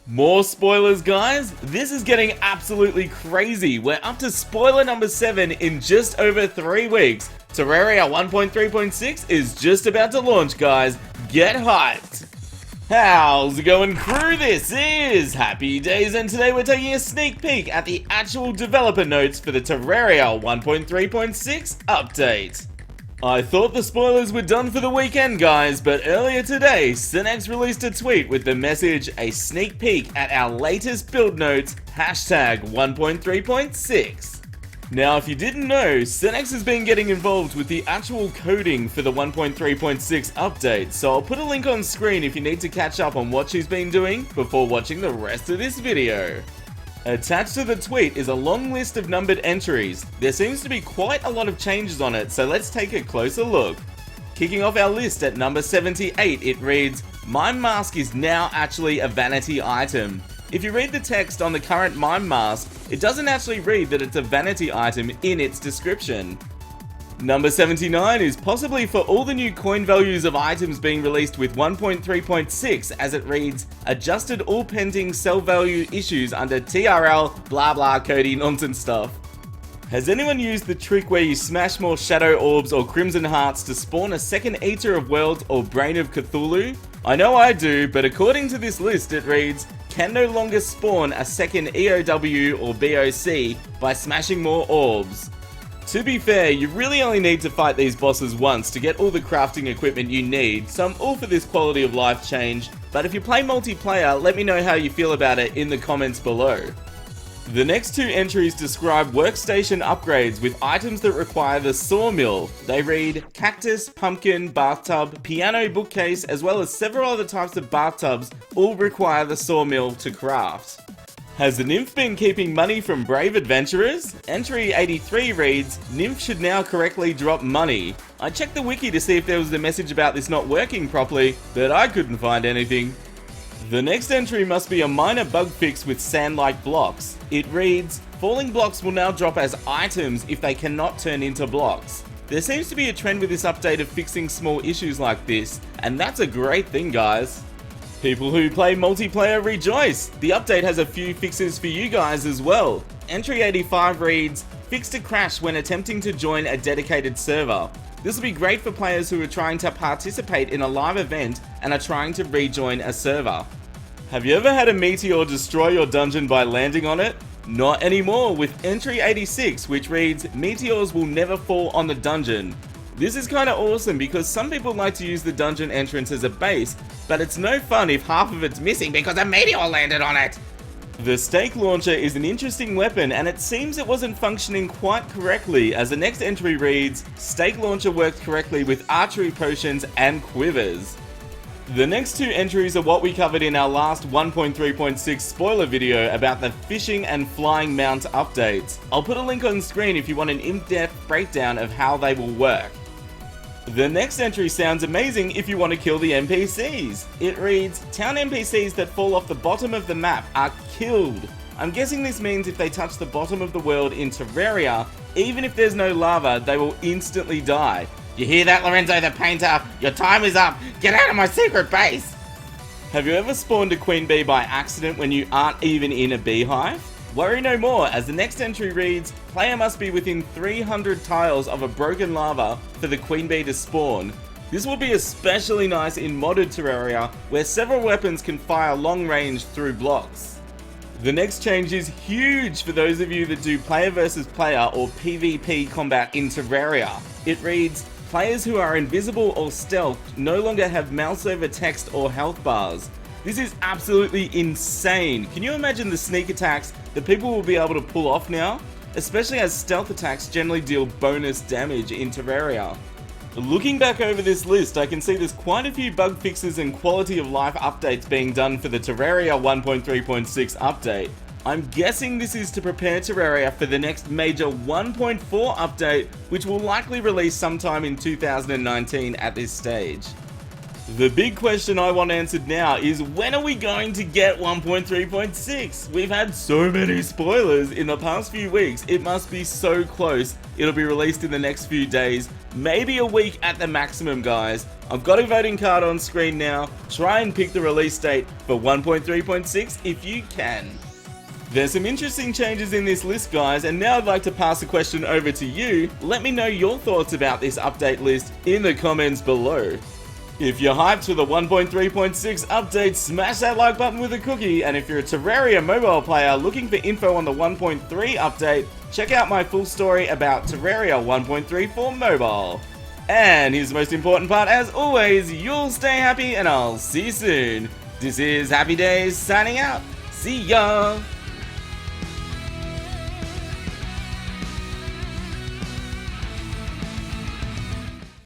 More spoilers, guys. This is getting absolutely crazy. We're up to spoiler number 7 in just over 3 weeks. Terraria 1.3.6 is just about to launch, guys. Get hyped. How's it going, crew? This is Happy Days, and today we're taking a sneak peek at the actual developer notes for the Terraria 1.3.6 update. I thought the spoilers were done for the weekend, guys, but earlier today, Cenx released a tweet with the message, a sneak peek at our latest build notes, hashtag 1.3.6. Now, if you didn't know, Cenx has been getting involved with the actual coding for the 1.3.6 update, so I'll put a link on screen if you need to catch up on what she's been doing before watching the rest of this video. Attached to the tweet is a long list of numbered entries. There seems to be quite a lot of changes on it, so let's take a closer look. Kicking off our list at number 78, it reads, "Mime mask is now actually a vanity item." If you read the text on the current mime mask, it doesn't actually read that it's a vanity item in its description. Number 79 is possibly for all the new coin values of items being released with 1.3.6, as it reads, adjusted all pending sell value issues under TRL blah blah cody nonsense stuff. Has anyone used the trick where you smash more shadow orbs or crimson hearts to spawn a second Eater of Worlds or Brain of Cthulhu? I know I do, but according to this list it reads, can no longer spawn a second EOW or BOC by smashing more orbs. To be fair, you really only need to fight these bosses once to get all the crafting equipment you need, so I'm all for this quality of life change, but if you play multiplayer, let me know how you feel about it in the comments below. The next 2 entries describe workstation upgrades with items that require the sawmill. They read, cactus, pumpkin, bathtub, piano, bookcase, as well as several other types of bathtubs all require the sawmill to craft. Has the nymph been keeping money from brave adventurers? Entry 83 reads, nymph should now correctly drop money. I checked the wiki to see if there was a message about this not working properly, but I couldn't find anything. The next entry must be a minor bug fix with sand-like blocks. It reads, falling blocks will now drop as items if they cannot turn into blocks. There seems to be a trend with this update of fixing small issues like this, and that's a great thing, guys. People who play multiplayer rejoice! The update has a few fixes for you guys as well. Entry 85 reads, fix to crash when attempting to join a dedicated server. This will be great for players who are trying to participate in a live event and are trying to rejoin a server. Have you ever had a meteor destroy your dungeon by landing on it? Not anymore with entry 86, which reads, meteors will never fall on the dungeon. This is kinda awesome because some people like to use the dungeon entrance as a base, but it's no fun if half of it's missing because a meteor landed on it. The stake launcher is an interesting weapon, and it seems it wasn't functioning quite correctly, as the next entry reads, stake launcher worked correctly with archery potions and quivers. The next 2 entries are what we covered in our last 1.3.6 spoiler video about the fishing and flying mount updates. I'll put a link on screen if you want an in-depth breakdown of how they will work. The next entry sounds amazing if you want to kill the NPCs. It reads, town NPCs that fall off the bottom of the map are killed. I'm guessing this means if they touch the bottom of the world in Terraria, even if there's no lava, they will instantly die. You hear that, Lorenzo the Painter? Your time is up! Get out of my secret base! Have you ever spawned a queen bee by accident when you aren't even in a beehive? Worry no more, as the next entry reads, player must be within 300 tiles of a broken lava for the queen bee to spawn. This will be especially nice in modded Terraria, where several weapons can fire long range through blocks. The next change is huge for those of you that do player versus player or PvP combat in Terraria. It reads, players who are invisible or stealthed no longer have mouse over text or health bars. This is absolutely insane. Can you imagine the sneak attacks that people will be able to pull off now? Especially as stealth attacks generally deal bonus damage in Terraria. Looking back over this list, I can see there's quite a few bug fixes and quality of life updates being done for the Terraria 1.3.6 update. I'm guessing this is to prepare Terraria for the next major 1.4 update, which will likely release sometime in 2019 at this stage. The big question I want answered now is, when are we going to get 1.3.6? We've had so many spoilers in the past few weeks, it must be so close. It'll be released in the next few days, maybe a week at the maximum, guys. I've got a voting card on screen now. Try and pick the release date for 1.3.6 if you can. There's some interesting changes in this list, guys, and now I'd like to pass the question over to you. Let me know your thoughts about this update list in the comments below. If you're hyped for the 1.3.6 update, smash that like button with a cookie, and if you're a Terraria mobile player looking for info on the 1.3 update, check out my full story about Terraria 1.3 for mobile. And here's the most important part, as always, you'll stay happy and I'll see you soon. This is Happy Days signing out. See ya!